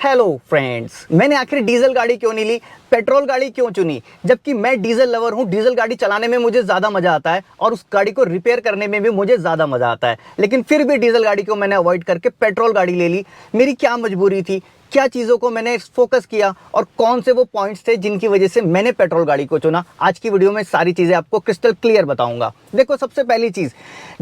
Hello friends, मैंने आखिर diesel गाड़ी क्यों नहीं ली, पेट्रोल गाड़ी क्यों चुनी, जबकि मैं डीजल लवर हूँ। डीजल गाड़ी चलाने में मुझे ज़्यादा मज़ा आता है और उस गाड़ी को रिपेयर करने में भी मुझे ज़्यादा मज़ा आता है। लेकिन फिर भी डीजल गाड़ी को मैंने अवॉइड करके पेट्रोल गाड़ी ले ली। मेरी क्या मजबूरी थी, क्या चीज़ों को मैंने फोकस किया और कौन से वो पॉइंट्स थे जिनकी वजह से मैंने पेट्रोल गाड़ी को चुना। आज की वीडियो में सारी चीज़ें आपको क्रिस्टल क्लियर बताऊंगा। देखो, सबसे पहली चीज़,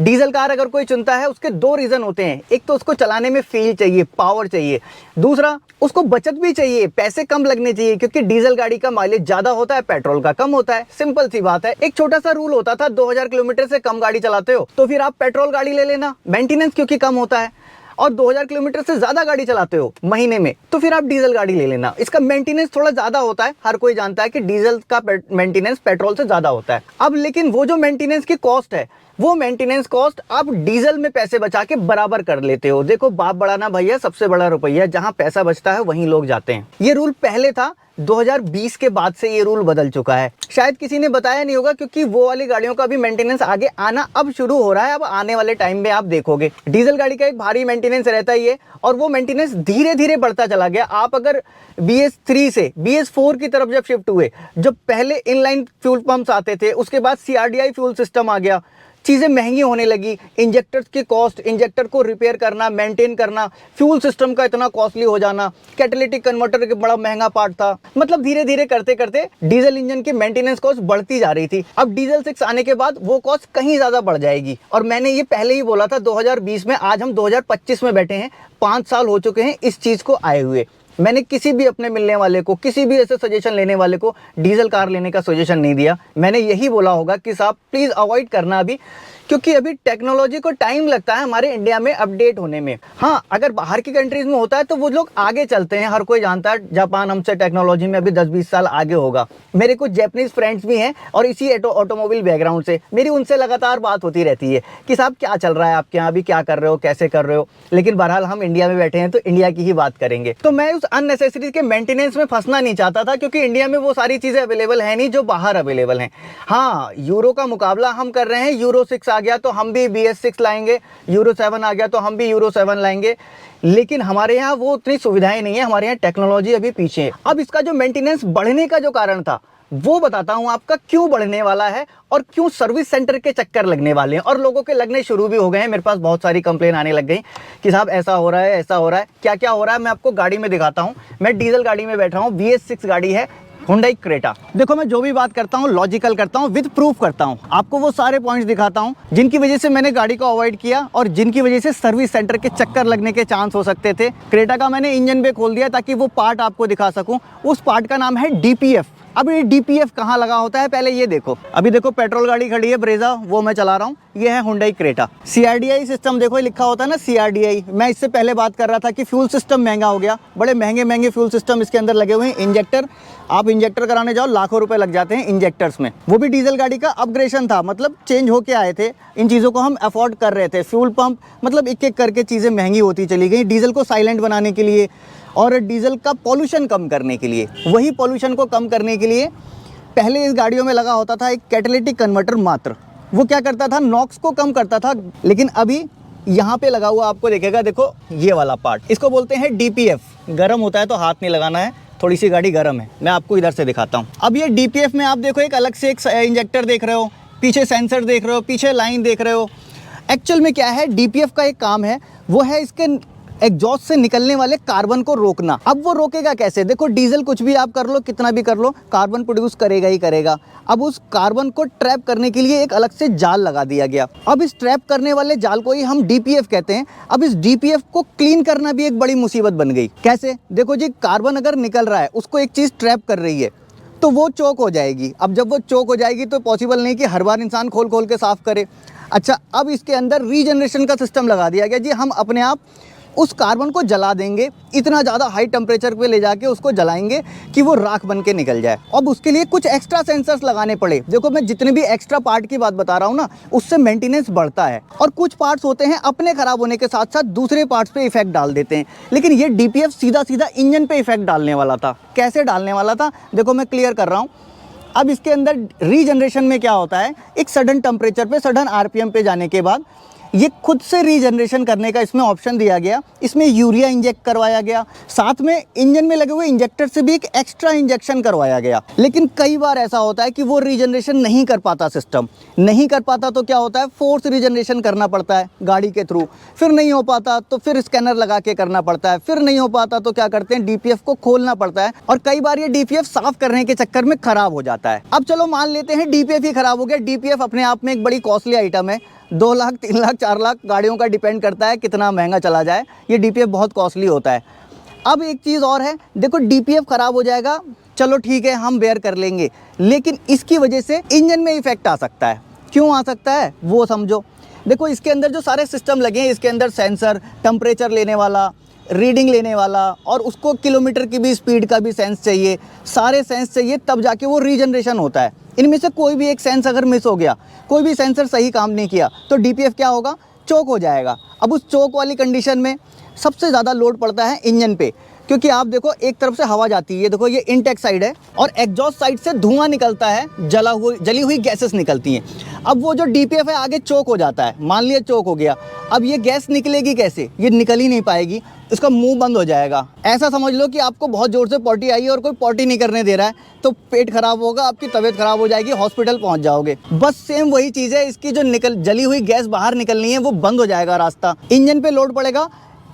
डीजल कार अगर कोई चुनता है उसके दो रीज़न होते हैं। एक तो उसको चलाने में फील चाहिए, पावर चाहिए। दूसरा, उसको बचत भी चाहिए, पैसे कम लगने चाहिए, क्योंकि डीजल गाड़ी का माइलेज ज़्यादा होता है, पेट्रोल का कम होता है। सिंपल सी बात है। एक छोटा सा रूल होता था, 2000 किलोमीटर से कम गाड़ी चलाते हो तो फिर आप पेट्रोल गाड़ी ले लेना, मेंटेनेंस क्योंकि कम होता है। और 2000 किलोमीटर से ज्यादा गाड़ी चलाते हो महीने में तो फिर आप डीजल गाड़ी ले लेना। इसका मेंटेनेंस थोड़ा ज्यादा होता है। हर कोई जानता है कि डीजल का मेंटेनेंस पेट्रोल से ज्यादा होता है। अब लेकिन वो जो मेंटेनेंस की कॉस्ट है, वो मेंटेनेंस कॉस्ट आप डीजल में पैसे बचा के बराबर कर लेते हो। देखो, बाप बड़ा ना भैया, सबसे बड़ा रुपया। जहां पैसा बचता है वहीं लोग जाते हैं। ये रूल पहले था, 2020 के बाद से ये रूल बदल चुका है। शायद किसी ने बताया नहीं होगा, क्योंकि वो वाली गाड़ियों का भी मेंटेनेंस आगे आना अब शुरू हो रहा है। अब आने वाले टाइम में आप देखोगे डीजल गाड़ी का एक भारी मेंटेनेंस रहता ही है और वो मेंटेनेंस धीरे धीरे बढ़ता चला गया। आप अगर BS3 से BS4 की तरफ जब शिफ्ट हुए, जब पहले इनलाइन फ्यूल पंप्स आते थे, उसके बाद CRDI फ्यूल सिस्टम आ गया, चीज़ें महंगी होने लगी। इंजेक्टर्स की कॉस्ट, इंजेक्टर को रिपेयर करना, मेंटेन करना, फ्यूल सिस्टम का इतना कॉस्टली हो जाना, कैटालिटिक कन्वर्टर का बड़ा महंगा पार्ट था। मतलब धीरे धीरे करते करते डीजल इंजन की मेंटेनेंस कॉस्ट बढ़ती जा रही थी। अब डीजल 6 आने के बाद वो कॉस्ट कहीं ज़्यादा बढ़ जाएगी। और मैंने ये पहले ही बोला था 2020 में। आज हम 2025 में बैठे हैं, 5 साल हो चुके हैं इस चीज़ को आए हुए। मैंने किसी भी अपने मिलने वाले को, किसी भी ऐसे सजेशन लेने वाले को डीजल कार लेने का सजेशन नहीं दिया। मैंने यही बोला होगा कि साहब प्लीज़ अवॉइड करना अभी, क्योंकि अभी टेक्नोलॉजी को टाइम लगता है हमारे इंडिया में अपडेट होने में। हाँ, अगर बाहर की कंट्रीज में होता है तो वो लोग आगे चलते हैं। हर कोई जानता है जापान हमसे टेक्नोलॉजी में अभी 10-20 साल आगे होगा। मेरे कुछ जापानीज फ्रेंड्स भी हैं और इसी ऑटोमोबाइल बैकग्राउंड से मेरी उनसे लगातार बात होती रहती है कि साहब क्या चल रहा है आपके यहाँ, अभी क्या कर रहे हो, कैसे कर रहे हो। लेकिन बहरहाल हम इंडिया में बैठे हैं तो इंडिया की ही बात करेंगे। तो मैं उस अननेसेसरी के मेंटेनेंस में फंसना नहीं चाहता था, क्योंकि इंडिया में वो सारी चीज़ें अवेलेबल है नहीं जो बाहर अवेलेबल हैं। हाँ, यूरो का मुकाबला हम कर रहे हैं। यूरो 6 आ गया तो हम भी BS6 लाएंगे, यूरो 7 आ गया तो हम भी यूरो 7 लाएंगे। लेकिन हमारे यहाँ वो उतनी सुविधाएं नहीं है, हमारे यहाँ टेक्नोलॉजी अभी पीछे है। अब इसका जो मेंटेनेंस बढ़ने का जो कारण था वो बताता हूँ आपका, क्यों बढ़ने वाला है और क्यों सर्विस सेंटर के चक्कर लगने वाले हैं। और लोगों के लगने शुरू भी हो गए हैं। मेरे पास बहुत सारी कंप्लेन आने लग गई कि साहब ऐसा हो रहा है, ऐसा हो रहा है। क्या क्या हो रहा है मैं आपको गाड़ी में दिखाता हूँ। मैं डीजल गाड़ी में बैठा हूँ, BS6 गाड़ी है, हुंडई क्रेटा। देखो, मैं जो भी बात करता हूँ लॉजिकल करता हूँ, विद प्रूफ करता हूँ। आपको वो सारे पॉइंट्स दिखाता हूँ जिनकी वजह से मैंने गाड़ी को अवॉइड किया और जिनकी वजह से सर्विस सेंटर के चक्कर लगने के चांस हो सकते थे। क्रेटा का मैंने इंजन बे खोल दिया ताकि वो पार्ट आपको दिखा सकूं। उस पार्ट का नाम है DPF। अब ये DPF कहाँ लगा होता है, पहले ये देखो। अभी देखो, पेट्रोल गाड़ी खड़ी है ब्रेजा, वो मैं चला रहा हूँ। ये है हुंडई क्रेटा। CRDI सिस्टम देखो, लिखा होता है ना CRDI। मैं इससे पहले बात कर रहा था कि फ्यूल सिस्टम महंगा हो गया। बड़े महंगे महंगे फ्यूल सिस्टम इसके अंदर लगे हुए हैं। इंजेक्टर, आप इंजेक्टर कराने जाओ लाखों रुपए लग जाते हैं इंजेक्टर्स में। वो भी डीजल गाड़ी का अपग्रेडेशन था, मतलब चेंज होके आए थे। इन चीज़ों को हम अफोर्ड कर रहे थे। फ्यूल पंप, मतलब एक एक करके चीज़ें महंगी होती चली गई। डीजल को साइलेंट बनाने के लिए और डीजल का पॉल्यूशन कम करने के लिए, वही पॉल्यूशन को कम करने के लिए पहले इस गाड़ियों में लगा होता था एक कैटालिटिक कन्वर्टर मात्र। वो क्या करता था, नॉक्स को कम करता था। लेकिन अभी यहाँ पे लगा हुआ आपको दिखेगा, देखो ये वाला पार्ट, इसको बोलते हैं DPF। गर्म होता है तो हाथ नहीं लगाना है, थोड़ी सी गाड़ी गर्म है। मैं आपको इधर से दिखाता हूँ। अब ये DPF में आप देखो, एक अलग से एक इंजेक्टर देख रहे हो, पीछे सेंसर देख रहे हो, पीछे लाइन देख रहे हो। एक्चुअल में क्या है, DPF का एक काम है, वो है इसके एग्जॉस्ट से निकलने वाले कार्बन को रोकना। अब वो रोकेगा कैसे? देखो, डीजल कुछ भी आप कर लो, कितना भी कर लो, कार्बन प्रोड्यूस करेगा ही करेगा। अब उस कार्बन को ट्रैप करने के लिए एक अलग से जाल लगा दिया गया। अब इस ट्रैप करने वाले जाल को ही हम DPF कहते हैं। अब इस DPF को क्लीन करना भी एक बड़ी मुसीबत बन गई। कैसे? देखो जी, कार्बन अगर निकल रहा है, उसको एक चीज़ ट्रैप कर रही है तो वो चोक हो जाएगी। अब जब वो चोक हो जाएगी तो पॉसिबल नहीं कि हर बार इंसान खोल खोल के साफ करे। अच्छा, अब इसके अंदर रीजनरेशन का सिस्टम लगा दिया गया जी। हम अपने आप उस कार्बन को जला देंगे, इतना ज़्यादा हाई टेम्परेचर पे ले जाके उसको जलाएंगे कि वो राख बन के निकल जाए। अब उसके लिए कुछ एक्स्ट्रा सेंसर्स लगाने पड़े। देखो, मैं जितने भी एक्स्ट्रा पार्ट की बात बता रहा हूँ ना, उससे मेंटेनेंस बढ़ता है। और कुछ पार्ट्स होते हैं अपने खराब होने के साथ साथ दूसरे पार्ट्स पे इफेक्ट डाल देते हैं। लेकिन ये DPF सीधा सीधा इंजन पे इफेक्ट डालने वाला था। कैसे डालने वाला था, देखो मैं क्लियर कर रहा हूँ। अब इसके अंदर रीजनरेशन में क्या होता है, एक सडन टेम्परेचर पे, सडन RPM पे जाने के बाद ये खुद से रीजनरेशन करने का इसमें ऑप्शन दिया गया। इसमें यूरिया इंजेक्ट करवाया गया, साथ में इंजन में लगे हुए इंजेक्टर से भी एक एक्स्ट्रा इंजेक्शन करवाया गया। लेकिन कई बार ऐसा होता है कि वो रीजनरेशन नहीं कर पाता, सिस्टम नहीं कर पाता, तो क्या होता है, फोर्स रीजनरेशन करना पड़ता है गाड़ी के थ्रू। फिर नहीं हो पाता तो फिर स्कैनर लगा के करना पड़ता है। फिर नहीं हो पाता तो क्या करते हैं, डीपीएफ को खोलना पड़ता है। और कई बार ये डीपीएफ साफ करने के चक्कर में खराब हो जाता है। अब चलो मान लेते हैं डीपीएफ ही खराब हो गया। डीपीएफ अपने आप में एक बड़ी कॉस्टली आइटम है, 2 लाख 3 लाख 4 लाख गाड़ियों का डिपेंड करता है कितना महंगा चला जाए। ये डीपीएफ बहुत कॉस्टली होता है। अब एक चीज़ और है, देखो डीपीएफ खराब हो जाएगा, चलो ठीक है हम बेयर कर लेंगे, लेकिन इसकी वजह से इंजन में इफेक्ट आ सकता है। क्यों आ सकता है वो समझो। देखो इसके अंदर जो सारे सिस्टम लगे हैं, इसके अंदर सेंसर, टेम्परेचर लेने वाला, रीडिंग लेने वाला, और उसको किलोमीटर की भी स्पीड का भी सेंस चाहिए, सारे सेंस चाहिए, तब जाके वो रीजनरेशन होता है। इनमें से कोई भी एक सेंस अगर मिस हो गया, कोई भी सेंसर सही काम नहीं किया, तो डीपीएफ क्या होगा, चोक हो जाएगा। अब उस चोक वाली कंडीशन में सबसे ज़्यादा लोड पड़ता है इंजन पे, क्योंकि आप देखो एक तरफ से हवा जाती है, देखो ये इनटेक साइड है, और एग्जॉस्ट साइड से धुआं निकलता है, जली हुई गैसेस निकलती हैं। अब वो जो डीपीएफ है आगे चोक हो जाता है, मान लिया चोक हो गया, अब ये गैस निकलेगी कैसे, ये निकल ही नहीं पाएगी, इसका मुंह बंद हो जाएगा। ऐसा समझ लो कि आपको बहुत ज़ोर से पॉटी आई और कोई पॉटी नहीं करने दे रहा है, तो पेट खराब होगा, आपकी तबीयत खराब हो जाएगी, हॉस्पिटल पहुंच जाओगे। बस सेम वही चीज़ है, इसकी जो जली हुई गैस बाहर निकलनी है वो बंद हो जाएगा रास्ता, इंजन पे लोड पड़ेगा,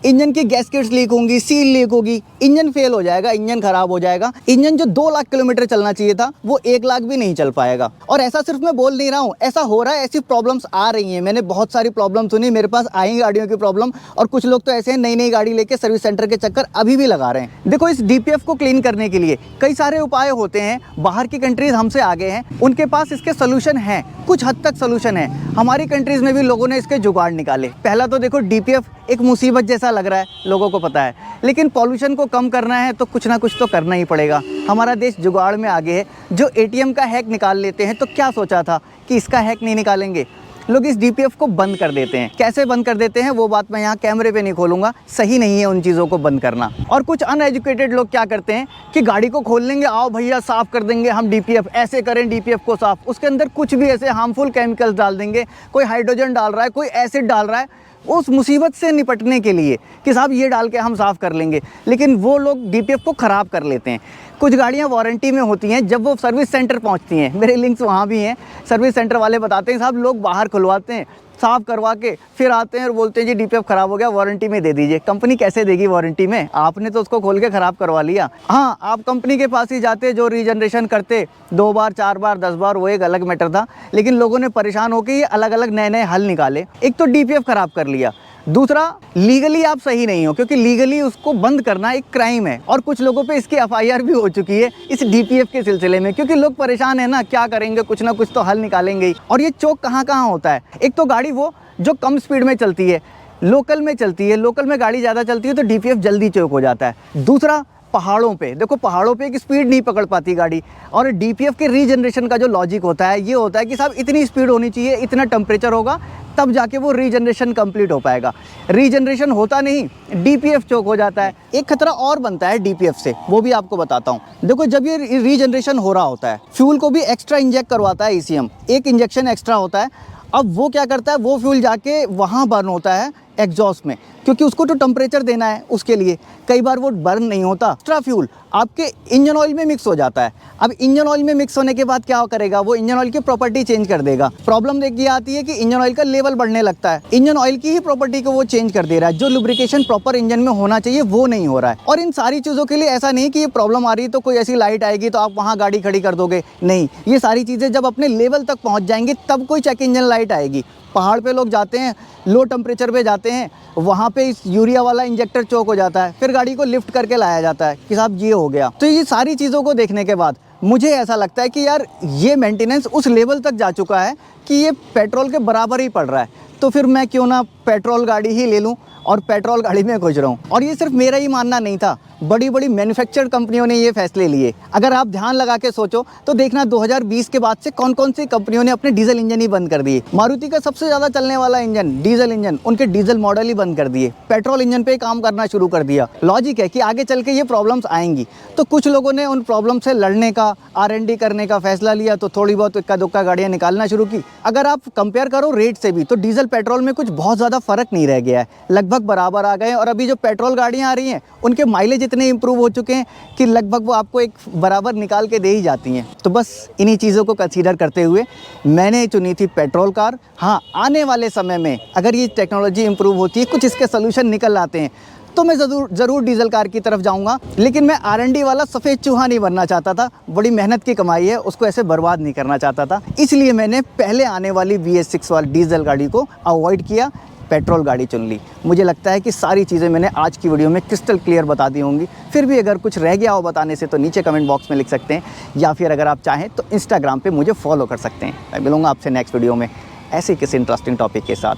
इंजन की गैसकेट्स लीक होंगी, सील लीक होगी, इंजन फेल हो जाएगा, इंजन खराब हो जाएगा। इंजन जो 2 लाख किलोमीटर चलना चाहिए था वो 1 लाख भी नहीं चल पाएगा। और ऐसा सिर्फ मैं बोल नहीं रहा हूँ, ऐसा हो रहा है, ऐसी प्रॉब्लम्स आ रही हैं। मैंने बहुत सारी प्रॉब्लम सुनी, मेरे पास आई गाड़ियों की प्रॉब्लम, और कुछ लोग तो ऐसे हैं नई नई गाड़ी लेके सर्विस सेंटर के चक्कर अभी भी लगा रहे हैं। देखो इस डीपीएफ को क्लीन करने के लिए कई सारे उपाय होते हैं। बाहर की कंट्रीज हमसे आगे हैं, उनके पास इसके सोल्यूशन हैं, कुछ हद तक सोल्यूशन है। हमारी कंट्रीज में भी लोगों ने इसके जुगाड़ निकाले। पहला तो देखो डीपीएफ एक मुसीबत जैसा लग रहा है, लोगों को पता है, लेकिन पॉल्यूशन को कम करना है तो कुछ ना कुछ तो करना ही पड़ेगा। हमारा देश जुगाड़ में आगे है। जो एटीएम का हैक निकाल लेते हैं, तो क्या सोचा था कि इसका हैक नहीं निकालेंगे, लोग इस डीपीएफ को बंद कर देते हैं। कैसे बंद कर देते हैं वो बात मैं यहाँ कैमरे पे नहीं खोलूंगा, सही नहीं है उन चीज़ों को बंद करना। और कुछ अनएजुकेटेड लोग क्या करते हैं कि गाड़ी को खोल लेंगे, आओ भैया साफ़ कर देंगे हम डीपीएफ, ऐसे करें डीपीएफ को साफ़, उसके अंदर कुछ भी ऐसे हार्मफुल केमिकल्स डाल देंगे, कोई हाइड्रोजन डाल रहा है, कोई एसिड डाल रहा है उस मुसीबत से निपटने के लिए कि साहब ये डाल के हम साफ़ कर लेंगे, लेकिन वो लोग डीपीएफ को ख़राब कर लेते हैं। कुछ गाड़ियाँ वारंटी में होती हैं, जब वो सर्विस सेंटर पहुँचती हैं, मेरे लिंक्स वहाँ भी हैं, सर्विस सेंटर वाले बताते हैं साहब लोग बाहर खुलवाते हैं, साफ़ करवा के फिर आते हैं और बोलते हैं जी डीपीएफ ख़राब हो गया, वारंटी में दे दीजिए। कंपनी कैसे देगी वारंटी में, आपने तो उसको खोल के ख़राब करवा लिया। हाँ, आप कंपनी के पास ही जाते जो रीजनरेशन करते 2 बार 4 बार 10 बार, वो एक अलग मैटर था, लेकिन लोगों ने परेशान होकर ये अलग अलग नए नए हल निकाले। एक तो डीपीएफ ख़राब कर लिया, दूसरा लीगली आप सही नहीं हो, क्योंकि लीगली उसको बंद करना एक क्राइम है, और कुछ लोगों पे इसकी एफआईआर भी हो चुकी है इस डीपीएफ के सिलसिले में, क्योंकि लोग परेशान है ना, क्या करेंगे, कुछ ना कुछ तो हल निकालेंगे ही। और ये चौक कहाँ कहाँ होता है, एक तो गाड़ी वो जो कम स्पीड में चलती है, लोकल में चलती है, लोकल में गाड़ी ज़्यादा चलती है तो डीपीएफ जल्दी चौक हो जाता है। दूसरा पहाड़ों पे, देखो पहाड़ों पे एक स्पीड नहीं पकड़ पाती गाड़ी, और डीपीएफ के रीजनरेशन का जो लॉजिक होता है ये होता है कि साहब इतनी स्पीड होनी चाहिए, इतना टेम्परेचर होगा, तब जाके वो रीजनरेशन कंप्लीट हो पाएगा। रीजनरेशन होता नहीं, डीपीएफ चौक हो जाता है। एक खतरा और बनता है डीपीएफ से, वो भी आपको बताता हूँ। देखो जब ये रीजनरेशन हो रहा होता है, फ्यूल को भी एक्स्ट्रा इंजेक्ट करवाता है ईसीएम, एक इंजेक्शन एक्स्ट्रा होता है। अब वो क्या करता है, वो फ्यूल जाके वहाँ बर्न होता है एग्जॉस्ट में, क्योंकि उसको तो टेम्परेचर देना है उसके लिए। कई बार वो बर्न नहीं होता, एक्स्ट्रा फ्यूल आपके इंजन ऑयल में मिक्स हो जाता है। अब इंजन ऑयल में मिक्स होने के बाद क्या करेगा, वो इंजन ऑयल की प्रॉपर्टी चेंज कर देगा। प्रॉब्लम देखिए आती है कि इंजन ऑयल का लेवल बढ़ने लगता है, इंजन ऑयल की ही प्रॉपर्टी को वो चेंज कर दे रहा है। जो लुब्रिकेशन प्रॉपर इंजन में होना चाहिए वो नहीं हो रहा है। और इन सारी चीज़ों के लिए ऐसा नहीं कि ये प्रॉब्लम आ रही है तो कोई ऐसी लाइट आएगी तो आप वहाँ गाड़ी खड़ी कर दोगे, नहीं, ये सारी चीज़ें जब अपने लेवल तक पहुँच जाएंगी तब कोई चेक इंजन लाइट आएगी। पहाड़ पे लोग जाते हैं, लो टेम्परेचर पे जाते हैं, वहाँ पे इस यूरिया वाला इंजेक्टर चौक हो जाता है, फिर गाड़ी को लिफ्ट करके लाया जाता है कि साहब ये हो गया। तो ये सारी चीज़ों को देखने के बाद मुझे ऐसा लगता है कि यार ये मेंटेनेंस उस लेवल तक जा चुका है कि ये पेट्रोल के बराबर ही पड़ रहा है, तो फिर मैं क्यों ना पेट्रोल गाड़ी ही ले लूँ और पेट्रोल गाड़ी में खुश रहूँ। और ये सिर्फ मेरा ही मानना नहीं था, बड़ी बड़ी मैन्युफैक्चर्ड कंपनियों ने ये फैसले लिए। अगर आप ध्यान लगा के सोचो तो देखना 2020 के बाद से कौन कौन सी कंपनियों ने अपने डीजल इंजन ही बंद कर दिए। मारुति का सबसे ज़्यादा चलने वाला इंजन डीजल इंजन, उनके डीजल मॉडल ही बंद कर दिए, पेट्रोल इंजन पे काम करना शुरू कर दिया। लॉजिक है कि आगे चल के ये प्रॉब्लम्स आएंगी, तो कुछ लोगों ने उन प्रॉब्लम से लड़ने का, R&D करने का फैसला लिया, तो थोड़ी बहुत इक्का दुक्का गाड़ियाँ निकालना शुरू की। अगर आप कंपेयर करो रेट से भी तो डीजल पेट्रोल में कुछ बहुत ज़्यादा फ़र्क नहीं रह गया है, लगभग बराबर आ गए। और अभी जो पेट्रोल गाड़ियाँ आ रही हैं उनके माइलेज इतने इंप्रूव हो चुके हैं कि लगभग वो आपको एक बराबर निकाल के दे ही जाती हैं। तो बस इन्हीं चीज़ों को कंसीडर करते हुए मैंने चुनी थी पेट्रोल कार। हाँ, आने वाले समय में अगर ये टेक्नोलॉजी इंप्रूव होती है, कुछ इसके सोल्यूशन निकल आते हैं, तो मैं ज़रूर डीजल कार की तरफ जाऊंगा। लेकिन मैं R&D वाला सफ़ेद चूहा नहीं बनना चाहता था, बड़ी मेहनत की कमाई है, उसको ऐसे बर्बाद नहीं करना चाहता था। इसलिए मैंने पहले आने वाली BS6 वाली डीजल गाड़ी को अवॉइड किया, पेट्रोल गाड़ी चुन ली। मुझे लगता है कि सारी चीज़ें मैंने आज की वीडियो में क्रिस्टल क्लियर बता दी होंगी। फिर भी अगर कुछ रह गया हो बताने से तो नीचे कमेंट बॉक्स में लिख सकते हैं, या फिर अगर आप चाहें तो इंस्टाग्राम पे मुझे फॉलो कर सकते हैं। मैं मिलूँगा आपसे नेक्स्ट वीडियो में ऐसे किसी इंटरेस्टिंग टॉपिक के साथ।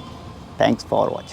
Thanks for watching.